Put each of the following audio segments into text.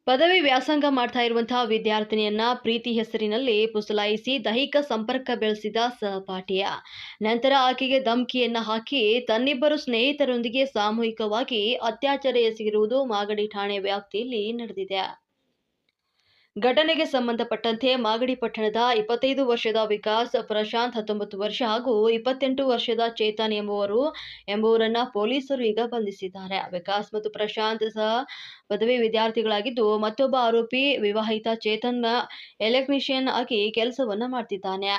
ಪದವಿ ವ್ಯಾಸಂಗ ಮಾಡ್ತಾ ಇರುವಂತಹ ವಿದ್ಯಾರ್ಥಿನಿಯನ್ನ ಪ್ರೀತಿ ಹೆಸರಿನಲ್ಲಿ ಪುಸಲಾಯಿಸಿ ದೈಹಿಕ ಸಂಪರ್ಕ ಬೆಳೆಸಿದ ಸಹಪಾಠಿಯ ನಂತರ ಆಕೆಗೆ ಧಮಕಿಯನ್ನ ಹಾಕಿ ತನ್ನಿಬ್ಬರು ಸ್ನೇಹಿತರೊಂದಿಗೆ ಸಾಮೂಹಿಕವಾಗಿ ಅತ್ಯಾಚಾರ ಎಸಗಿರುವುದು ಮಾಗಡಿ ಠಾಣೆ ವ್ಯಾಪ್ತಿಯಲ್ಲಿ ನಡೆದಿದೆ. ಘಟನೆಗೆ ಸಂಬಂಧಪಟ್ಟಂತೆ ಮಾಗಡಿ ಪಟ್ಟಣದ 25 ವರ್ಷದ ವಿಕಾಸ್ ಪ್ರಶಾಂತ್ 19 ವರ್ಷ ಹಾಗೂ 28 ವರ್ಷದ ಚೇತನ್ ಎಂಬುವರನ್ನ ಪೊಲೀಸರು ಈಗ ಬಂಧಿಸಿದ್ದಾರೆ. ವಿಕಾಸ್ ಮತ್ತು ಪ್ರಶಾಂತ್ ಸಹ ಪದವಿ ವಿದ್ಯಾರ್ಥಿಗಳಾಗಿದ್ದು, ಮತ್ತೊಬ್ಬ ಆರೋಪಿ ವಿವಾಹಿತ ಚೇತನ್ ಎಲೆಕ್ಟ್ರಿಷಿಯನ್ ಆಗಿ ಕೆಲಸವನ್ನ ಮಾಡ್ತಿದ್ದಾನೆ.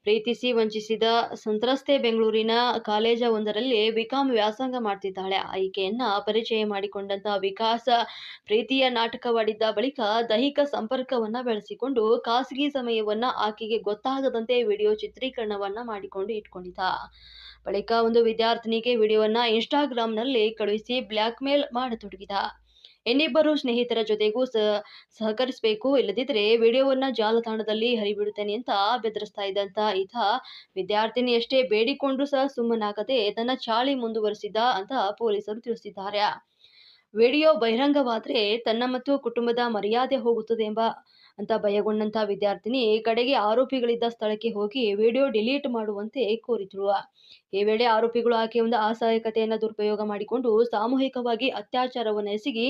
ಪ್ರೀತಿಸಿ ವಂಚಿಸಿದ ಸಂತ್ರಸ್ತೆ ಬೆಂಗಳೂರಿನ ಕಾಲೇಜವೊಂದರಲ್ಲಿ ಬಿಕಾಂ ವ್ಯಾಸಂಗ ಮಾಡ್ತಿದ್ದಾಳೆ. ಈಕೆಯನ್ನ ಪರಿಚಯ ಮಾಡಿಕೊಂಡಂತಹ ವಿಕಾಸ್ ಪ್ರೀತಿಯ ನಾಟಕವಾಡಿದ್ದ ಬಳಿಕ ದೈಹಿಕ ಸಂಪರ್ಕವನ್ನ ಬೆಳೆಸಿಕೊಂಡು ಖಾಸಗಿ ಸಮಯವನ್ನ ಆಕೆಗೆ ಗೊತ್ತಾಗದಂತೆ ವಿಡಿಯೋ ಚಿತ್ರೀಕರಣವನ್ನ ಮಾಡಿಕೊಂಡು ಇಟ್ಕೊಂಡಿದ್ದ. ಬಳಿಕ ಒಂದು ವಿದ್ಯಾರ್ಥಿನಿಗೆ ವಿಡಿಯೋವನ್ನ ಇನ್ಸ್ಟಾಗ್ರಾಂನಲ್ಲಿ ಕಳುಹಿಸಿ ಬ್ಲ್ಯಾಕ್ ಮೇಲ್ ಮಾಡತೊಡಗಿದ. ಇನ್ನಿಬ್ಬರು ಸ್ನೇಹಿತರ ಜೊತೆಗೂ ಸಹಕರಿಸಬೇಕು, ಇಲ್ಲದಿದ್ದರೆ ವಿಡಿಯೋವನ್ನ ಜಾಲತಾಣದಲ್ಲಿ ಹರಿಬಿಡುತ್ತೇನೆ ಅಂತ ಬೆದರಿಸ್ತಾ ಇದ್ದಂತ ಈತ ವಿದ್ಯಾರ್ಥಿನಿ ಎಷ್ಟೇ ಬೇಡಿಕೊಂಡ್ರೂ ಸಹ ಸುಮ್ಮನಾಗದೆ ತನ್ನ ಚಾಳಿ ಮುಂದುವರಿಸಿದ ಅಂತ ಪೊಲೀಸರು ತಿಳಿಸಿದ್ದಾರೆ. ವಿಡಿಯೋ ಬಹಿರಂಗವಾದರೆ ತನ್ನ ಮತ್ತು ಕುಟುಂಬದ ಮರ್ಯಾದೆ ಹೋಗುತ್ತದೆ ಅಂತ ಭಯಗೊಂಡಂತ ವಿದ್ಯಾರ್ಥಿನಿ ಕಡೆಗೆ ಆರೋಪಿಗಳಿದ್ದ ಸ್ಥಳಕ್ಕೆ ಹೋಗಿ ವಿಡಿಯೋ ಡಿಲೀಟ್ ಮಾಡುವಂತೆ ಕೋರಿದ್ರು. ಈ ವೇಳೆ ಆರೋಪಿಗಳು ಆಕೆಯ ಒಂದು ಅಸಹಾಯಕತೆಯನ್ನು ದುರುಪಯೋಗ ಮಾಡಿಕೊಂಡು ಸಾಮೂಹಿಕವಾಗಿ ಅತ್ಯಾಚಾರವನ್ನು ಎಸಗಿ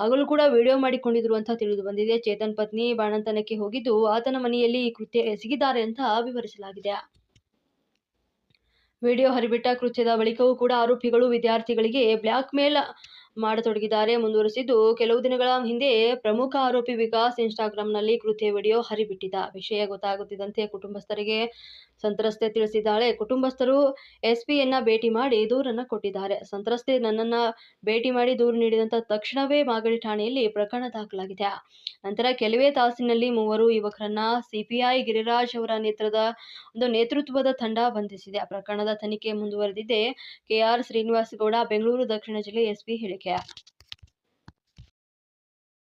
ಆಗಲೂ ಕೂಡ ವಿಡಿಯೋ ಮಾಡಿಕೊಂಡಿದ್ರು ಅಂತ ತಿಳಿದು ಬಂದಿದೆ. ಚೇತನ್ ಪತ್ನಿ ಬಾಣಂತನಕ್ಕೆ ಹೋಗಿದ್ದು ಆತನ ಮನೆಯಲ್ಲಿ ಈ ಕೃತ್ಯ ಎಸಗಿದ್ದಾರೆ ಅಂತ ವಿವರಿಸಲಾಗಿದೆ. ವಿಡಿಯೋ ಹರಿಬಿಟ್ಟ ಕೃತ್ಯದ ಬಳಿಕವೂ ಕೂಡ ಆರೋಪಿಗಳು ವಿದ್ಯಾರ್ಥಿಗಳಿಗೆ ಬ್ಲ್ಯಾಕ್ ಮೇಲ್ ಮಾಡತೊಡಗಿದ್ದಾರೆ ಮುಂದುವರೆಸಿದ್ದು, ಕೆಲವು ದಿನಗಳ ಹಿಂದೆ ಪ್ರಮುಖ ಆರೋಪಿ ವಿಕಾಸ್ ಇನ್ಸ್ಟಾಗ್ರಾಂನಲ್ಲಿ ಕೃತ್ಯ ವಿಡಿಯೋ ಹರಿಬಿಟ್ಟಿದ್ದ ವಿಷಯ ಗೊತ್ತಾಗುತ್ತಿದ್ದಂತೆ ಕುಟುಂಬಸ್ಥರಿಗೆ ಸಂತ್ರಸ್ತೆ ತಿಳಿಸಿದ್ದಾಳೆ. ಕುಟುಂಬಸ್ಥರು ಎಸ್ಪಿಯನ್ನ ಭೇಟಿ ಮಾಡಿ ದೂರನ್ನ ಕೊಟ್ಟಿದ್ದಾರೆ. ಸಂತ್ರಸ್ತೆ ನನ್ನನ್ನ ಭೇಟಿ ಮಾಡಿ ದೂರು ನೀಡಿದಂತ ತಕ್ಷಣವೇ ಮಾಗಡಿ ಠಾಣೆಯಲ್ಲಿ ಪ್ರಕರಣ ದಾಖಲಾಗಿದೆ. ನಂತರ ಕೆಲವೇ ತಾಸಿನಲ್ಲಿ ಮೂವರು ಯುವಕರನ್ನ ಸಿಪಿಐ ಗಿರಿರಾಜ್ ಅವರ ನೇತೃತ್ವದ ತಂಡ ಬಂಧಿಸಿದೆ. ಪ್ರಕರಣದ ತನಿಖೆ ಮುಂದುವರೆದಿದೆ. ಕೆಆರ್ ಶ್ರೀನಿವಾಸ್ ಗೌಡ, ಬೆಂಗಳೂರು ದಕ್ಷಿಣ ಜಿಲ್ಲೆ ಎಸ್ಪಿ ಹೇಳಿಕೆ.